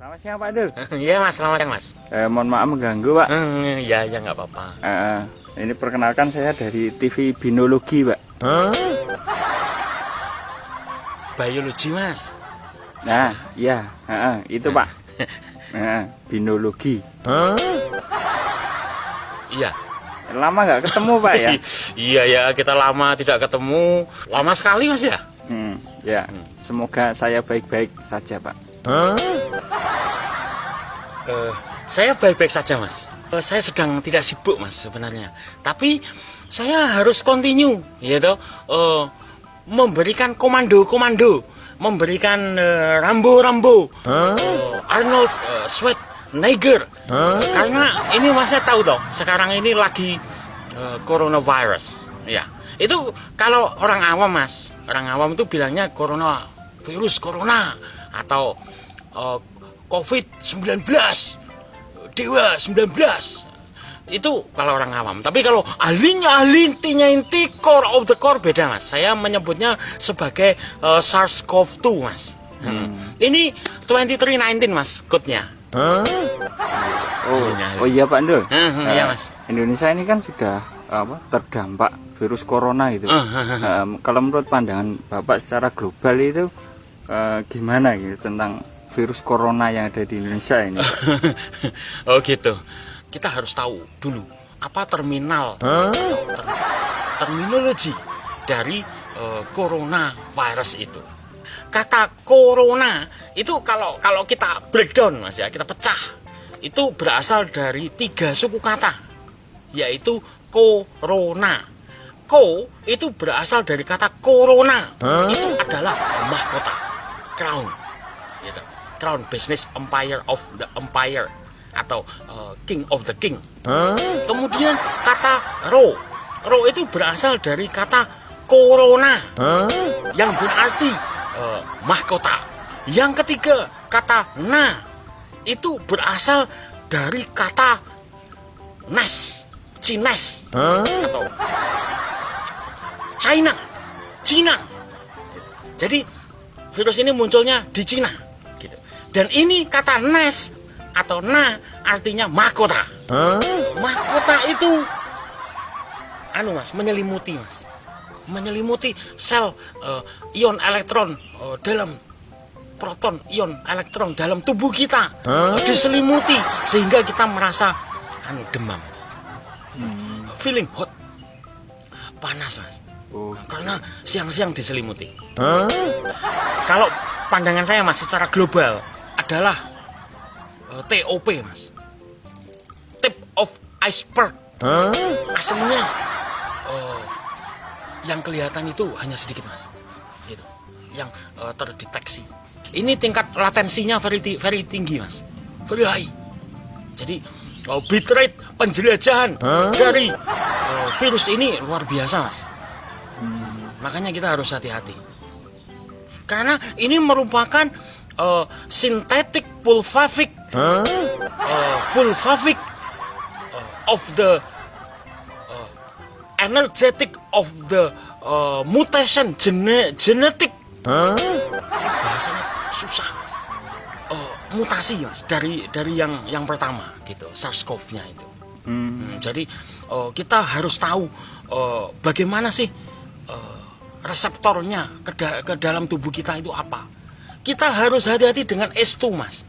Selamat siang Pak Dul. Iya Mas, selamat siang Mas. Mohon maaf mengganggu Pak. Ya nggak apa-apa. Ini perkenalkan saya dari TV Binologi Pak. Biologi Mas. Nah, iya, itu Pak. Binologi. Iya. Lama nggak ketemu Pak ya? Iya ya, kita lama tidak ketemu. Lama sekali Mas ya. Ya, semoga saya baik-baik saja Pak. Saya baik-baik saja Mas. Saya sedang tidak sibuk Mas sebenarnya. Tapi saya harus continue, yaitu memberikan komando, memberikan Rambo, Arnold Schwarzenegger. Karena ini Mas saya tahu toh, sekarang ini lagi coronavirus. Ya, itu kalau orang awam Mas, orang awam itu bilangnya virus corona atau COVID-19, Dewa 19. Itu kalau orang awam. Tapi kalau ahli inti core of the core beda Mas. Saya menyebutnya sebagai SARS-CoV-2 Mas. Ini 2319 Mas kodnya. Oh iya Pak Dul. Iya Mas. Indonesia ini kan sudah terdampak virus corona itu. Kalau menurut pandangan Bapak secara global itu gimana gitu tentang virus corona yang ada di Indonesia ini? Oh gitu. Kita harus tahu dulu apa terminologi dari coronavirus itu. Kata corona itu kalau kita breakdown Mas ya, kita pecah, itu berasal dari 3 suku kata, yaitu corona. Co itu berasal dari kata corona, itu adalah mahkota, crown, gitu. Crown, business empire of the empire, atau king of the king. Kemudian kata ro itu berasal dari kata corona, yang berarti mahkota. Yang ketiga kata na itu berasal dari kata nes, Cines, atau Cina. Jadi virus ini munculnya di Cina, gitu. Dan ini kata nes atau na artinya mahkota. Mahkota itu Mas, menyelimuti sel ion elektron dalam proton ion elektron dalam tubuh kita, diselimuti sehingga kita merasa demam Mas. Feeling hot, panas Mas. Karena siang-siang diselimuti. Kalau pandangan saya Mas secara global adalah TOP Mas, tip of iceberg. Aslinya yang kelihatan itu hanya sedikit Mas, gitu, yang terdeteksi. Ini tingkat latensinya very tinggi Mas, very high. Jadi bitrate penjelajahan dari virus ini luar biasa Mas. Makanya kita harus hati-hati, karena ini merupakan synthetic pulvavic of the energetic of the mutation genetic. Bahasanya susah Mas. Mutasi Mas dari yang pertama gitu, SARS-CoV-nya itu. Jadi kita harus tahu bagaimana sih reseptornya ke dalam tubuh kita itu apa. Kita harus hati-hati dengan S2 Mas.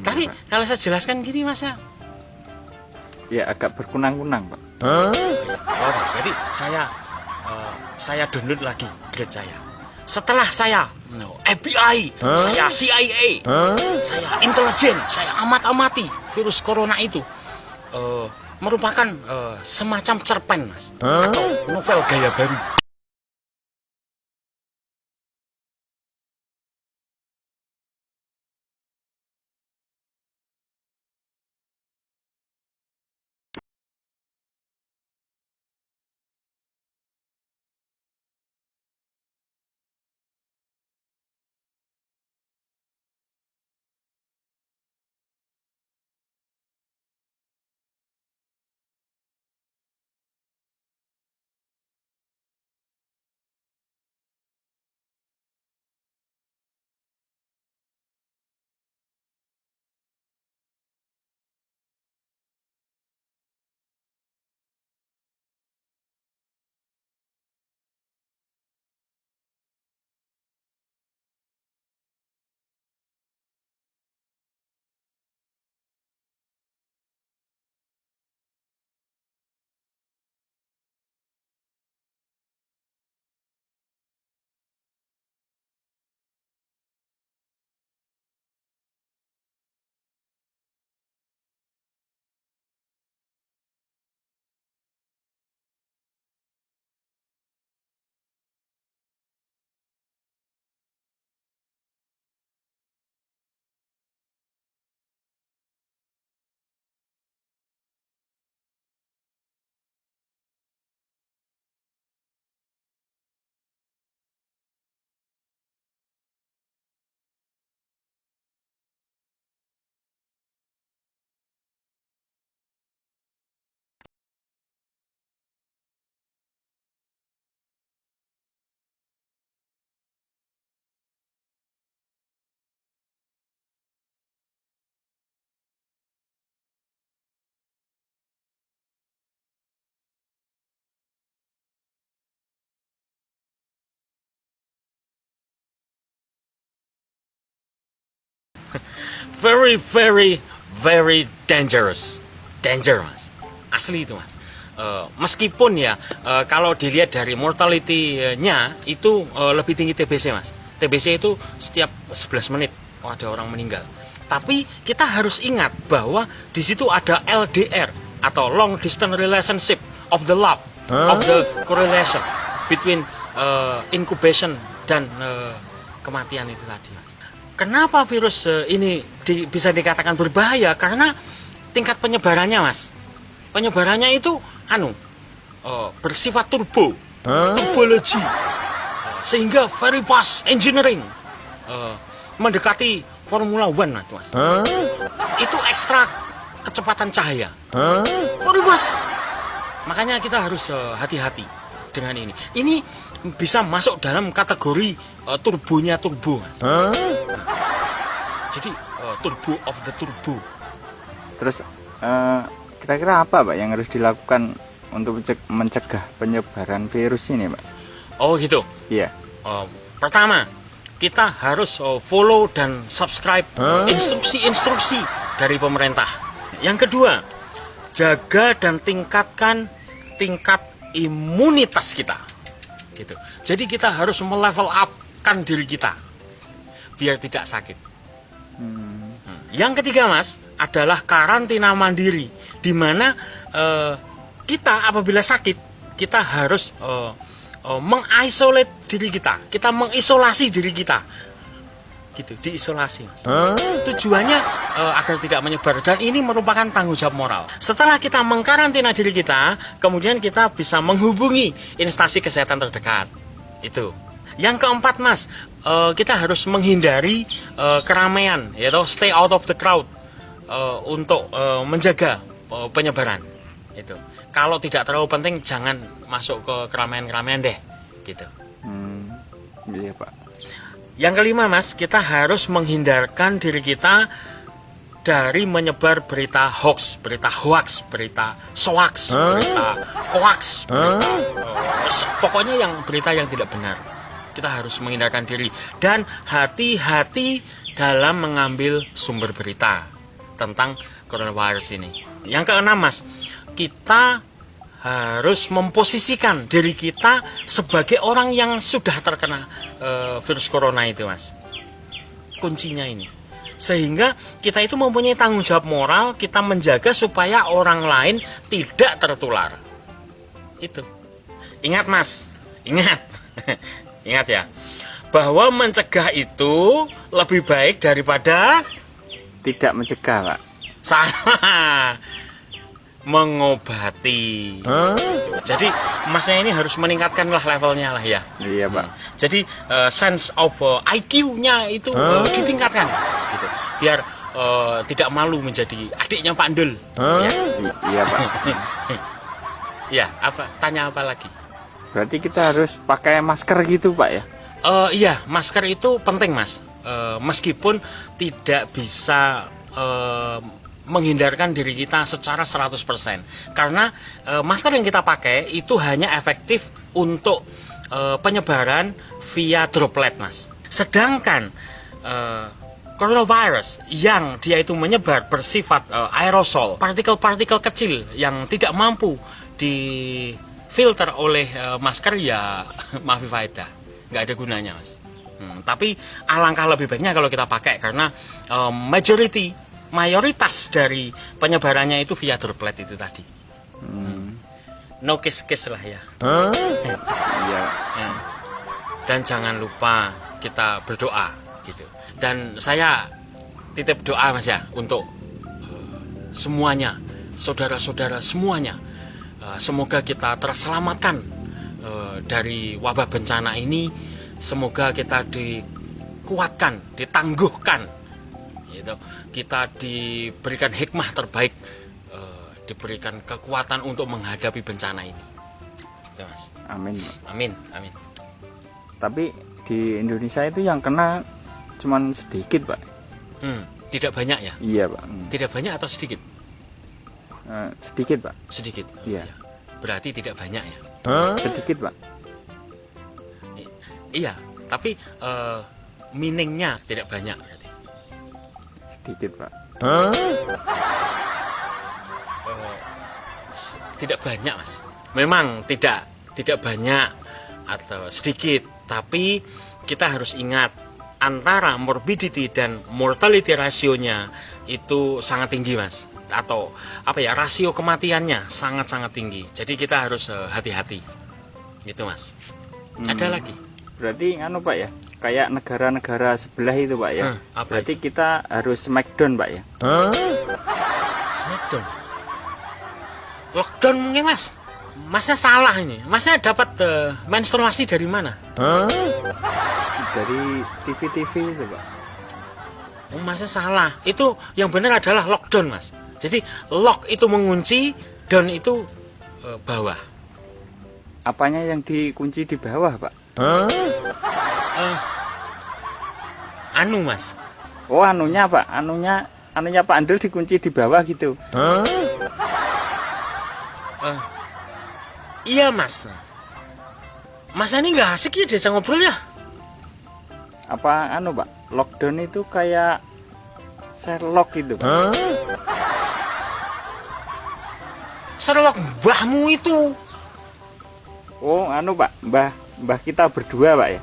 Tapi kalau saya jelaskan gini Mas ya agak berkunang-kunang Pak. Jadi saya download lagi grade saya. Setelah saya FBI, saya CIA, saya intelijen, saya amati virus corona itu merupakan semacam cerpen Mas, atau novel gaya baru. Very, very, very dangerous. Danger, Mas. Asli itu, Mas. Meskipun ya kalau dilihat dari mortality-nya itu lebih tinggi TBC, Mas. TBC itu setiap 11 menit ada orang meninggal. Tapi kita harus ingat bahwa di situ ada LDR atau long distance relationship of the love, of the correlation between incubation dan kematian itu tadi, Mas. Kenapa virus ini bisa dikatakan berbahaya? Karena tingkat penyebarannya, Mas. Penyebarannya itu bersifat turbologi, sehingga very fast engineering, mendekati Formula One, Mas. Itu ekstra kecepatan cahaya, very fast. Makanya kita harus hati-hati dengan ini. Ini bisa masuk dalam kategori turbonya turbo, Mas. Jadi turbo of the turbo. Terus kira-kira apa Pak yang harus dilakukan untuk mencegah penyebaran virus ini Pak? Oh gitu. Iya. Pertama, kita harus follow dan subscribe instruksi-instruksi dari pemerintah. Yang kedua, jaga dan tingkatkan tingkat imunitas kita. Gitu. Jadi kita harus melevel up-kan diri kita biar tidak sakit. Yang ketiga, Mas, adalah karantina mandiri, di mana kita apabila sakit kita harus mengisolate diri kita, mengisolasi diri kita, gitu, diisolasi, Mas. Tujuannya agar tidak menyebar, dan ini merupakan tanggung jawab moral. Setelah kita mengkarantina diri kita, kemudian kita bisa menghubungi instansi kesehatan terdekat. Itu. Yang keempat, Mas, kita harus menghindari keramaian, yaitu stay out of the crowd, untuk menjaga penyebaran. Itu. Kalau tidak terlalu penting, jangan masuk ke keramaian-keramaian deh, gitu. Iya Pak. Yang kelima, Mas, kita harus menghindarkan diri kita dari menyebar berita hoax, berita soaks, berita koaks, pokoknya yang berita yang tidak benar. Kita harus menghindarkan diri dan hati-hati dalam mengambil sumber berita tentang coronavirus ini. Yang keenam, Mas, kita harus memposisikan diri kita sebagai orang yang sudah terkena virus corona itu, Mas. Kuncinya ini. Sehingga kita itu mempunyai tanggung jawab moral, kita menjaga supaya orang lain tidak tertular. Itu. Ingat, Mas. Ingat. Ingat ya. Bahwa mencegah itu lebih baik daripada tidak mencegah, Pak. Salah. Mengobati. Jadi Masnya ini harus meningkatkan lah levelnya lah ya. Iya Pak. Jadi sense of IQ-nya itu ditingkatkan, gitu. Biar tidak malu menjadi adiknya Pak Ndul. Ya. Iya Pak. Ya, tanya apa lagi? Berarti kita harus pakai masker gitu Pak ya? Iya, masker itu penting, Mas. Meskipun tidak bisa menghindarkan diri kita secara 100%. Karena masker yang kita pakai itu hanya efektif untuk penyebaran via droplet, Mas. Sedangkan coronavirus yang dia itu menyebar bersifat aerosol, partikel-partikel kecil yang tidak mampu difilter oleh masker, ya maaf faedah, nggak ada gunanya, Mas. Tapi alangkah lebih baiknya kalau kita pakai, karena mayoritas dari penyebarannya itu via droplet itu tadi. No kiss lah ya. Iya. Dan jangan lupa kita berdoa, gitu. Dan saya titip doa, Mas ya, untuk semuanya, saudara-saudara semuanya. Semoga kita terselamatkan dari wabah bencana ini. Semoga kita dikuatkan, ditangguhkan, gitu. Kita diberikan hikmah terbaik, diberikan kekuatan untuk menghadapi bencana ini. Gitu, Mas. Amin. Amin, amin. Tapi di Indonesia itu yang kena cuman sedikit Pak. Tidak banyak ya? Iya Pak. Tidak banyak atau sedikit? Sedikit Pak. Sedikit. Iya. Berarti tidak banyak ya? Sedikit Pak. Iya, tapi meaningnya tidak banyak berarti. sedikit, Pak? Tidak banyak, Mas. Memang tidak banyak atau sedikit, tapi kita harus ingat antara morbidity dan mortality rasionya itu sangat tinggi, Mas. Atau apa ya, rasio kematiannya sangat-sangat tinggi. Jadi kita harus hati-hati. Gitu, Mas. Ada lagi. Berarti anu Pak ya, kayak negara-negara sebelah itu Pak ya. Berarti kita harus smackdown Pak ya. Smackdown. Lockdown mungkin, Mas. Masnya salah ini. Masnya dapat menstruasi dari mana? Dari TV-TV itu Pak. Oh, Masnya salah. Itu yang benar adalah lockdown, Mas. Jadi lock itu mengunci, down itu bawah. Apanya yang dikunci di bawah Pak? Anu, Mas. Oh, anunya Pak. Anunya Pak Andel dikunci di bawah gitu. Iya, Mas. Mas ini nggak asik ya diajak ngobrol ya? Apa anu Pak? Lockdown itu kayak Sherlock gitu Pak. Sherlock mbahmu itu. Oh, anu Pak, mbah kita berdua Pak ya.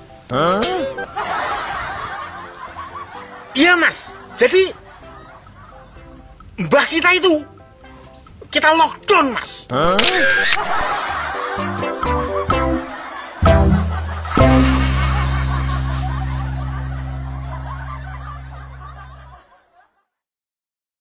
Iya, Mas. Jadi mbah kita itu kita lockdown, Mas.